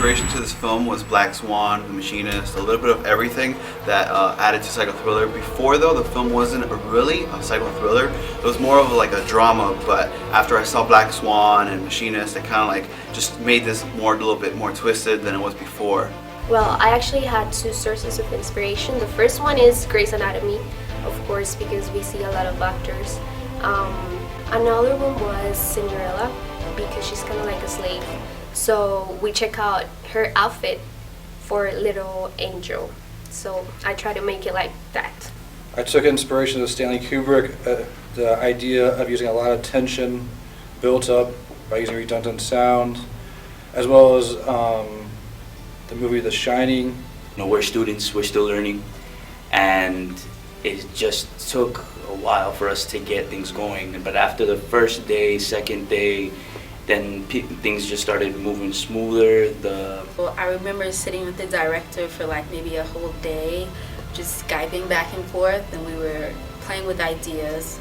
inspiration to this film was Black Swan, The Machinist, a little bit of everything that added to psycho thriller. Before though, the film wasn't really a psycho thriller. It was more of like a drama, but after I saw Black Swan and Machinist, it kind of like just made this a little bit more twisted than it was before. Well, I actually had two sources of inspiration. The first one is Grey's Anatomy, of course, because we see a lot of actors. Another one was Cinderella, because she's kind of like a slave. So we check out her outfit for Little Angel. So I try to make it like that. I took inspiration of Stanley Kubrick, the idea of using a lot of tension built up by using redundant sound, as well as the movie The Shining. You know, we're students, we're still learning, and it just took a while for us to get things going. But after the first day, second day, then things just started moving smoother. Well, I remember sitting with the director for like maybe a whole day, just Skyping back and forth, and we were playing with ideas.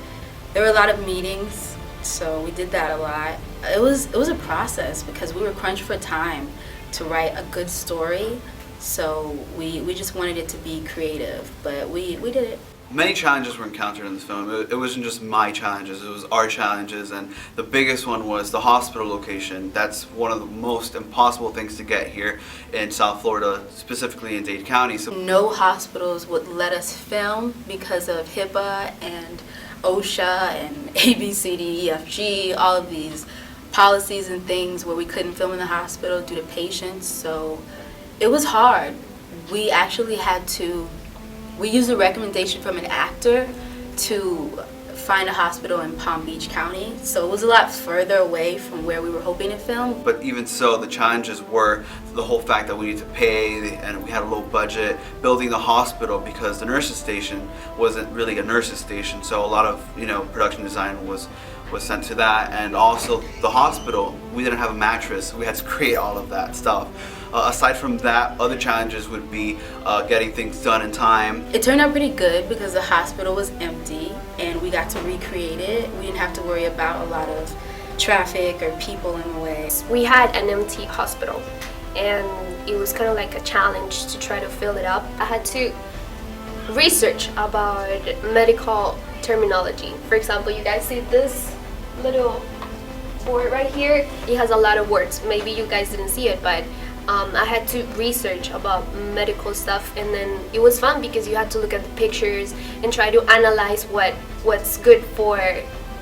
There were a lot of meetings, so we did that a lot. It was a process because we were crunched for time to write a good story, so we just wanted it to be creative, but we did it. Many challenges were encountered in this film. It wasn't just my challenges, it was our challenges, and the biggest one was the hospital location. That's one of the most impossible things to get here in South Florida, specifically in Dade County. So no hospitals would let us film because of HIPAA and OSHA and ABCDEFG, all of these policies and things where we couldn't film in the hospital due to patients, so it was hard. We actually had to We used a recommendation from an actor to find a hospital in Palm Beach County, so it was a lot further away from where we were hoping to film. But even so, the challenges were the whole fact that we needed to pay, and we had a low budget, building the hospital because the nurses station wasn't really a nurses station, so a lot of production design was sent to that, and also the hospital, we didn't have a mattress, we had to create all of that stuff. Aside from that, other challenges would be getting things done in time. It turned out pretty good because the hospital was empty and we got to recreate it. We didn't have to worry about a lot of traffic or people in the way. We had an empty hospital, and it was kind of like a challenge to try to fill it up. I had to research about medical terminology. For example, you guys see this little board right here? It has a lot of words. Maybe you guys didn't see it, but I had to research about medical stuff, and then it was fun because you had to look at the pictures and try to analyze what's good for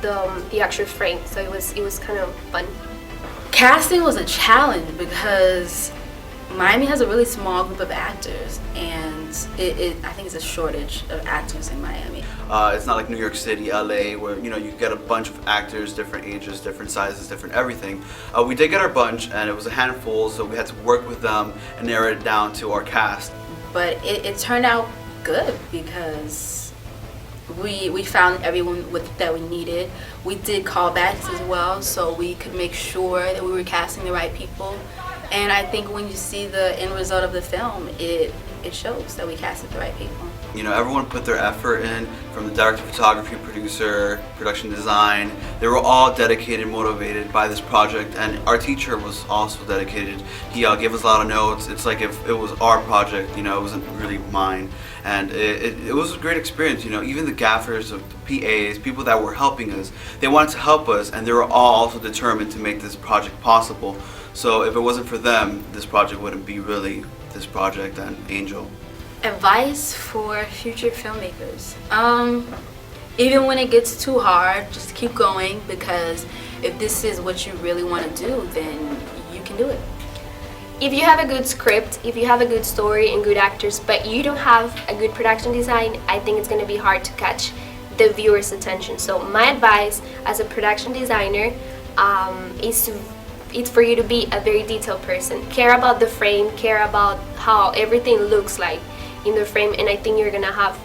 the actual frame. So it was kind of fun. Casting was a challenge because Miami has a really small group of actors, and I think it's a shortage of actors in Miami. It's not like New York City, LA, where you get a bunch of actors, different ages, different sizes, different everything. We did get our bunch, and it was a handful, so we had to work with them and narrow it down to our cast. But it turned out good because we found everyone that we needed. We did callbacks as well, so we could make sure that we were casting the right people. And I think when you see the end result of the film, it shows that we casted the right people. Everyone put their effort in, from the director of photography, producer, production design. They were all dedicated, motivated by this project, and our teacher was also dedicated. He gave us a lot of notes. It's like if it was our project, it wasn't really mine. And it was a great experience, even the gaffers, the PAs, people that were helping us, they wanted to help us, and they were all also determined to make this project possible. So if it wasn't for them, this project wouldn't be really this project and Angel. Advice for future filmmakers. Even when it gets too hard, just keep going, because if this is what you really want to do, then you can do it. If you have a good script, if you have a good story and good actors, but you don't have a good production design, I think it's going to be hard to catch the viewer's attention. So my advice as a production designer it's for you to be a very detailed person. Care about the frame, care about how everything looks like in the frame, and I think you're gonna have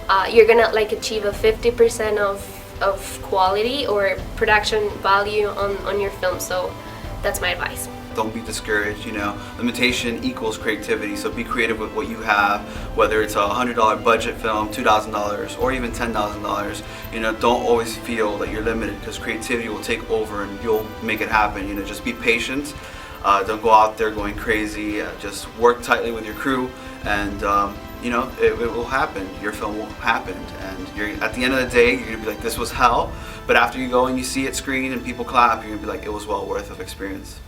like achieve a 50% of quality or production value on your film. So that's my advice. Don't be discouraged, limitation equals creativity, so be creative with what you have, whether it's a $100 budget film, $2,000, or even $10,000. Don't always feel that you're limited, because creativity will take over and you'll make it happen. Just be patient, Don't go out there going crazy. Just work tightly with your crew, and you know, it will happen. Your film will happen, and at the end of the day, you're gonna be like, this was hell. But after you go and you see it screen and people clap, you're gonna be like, it was well worth of experience.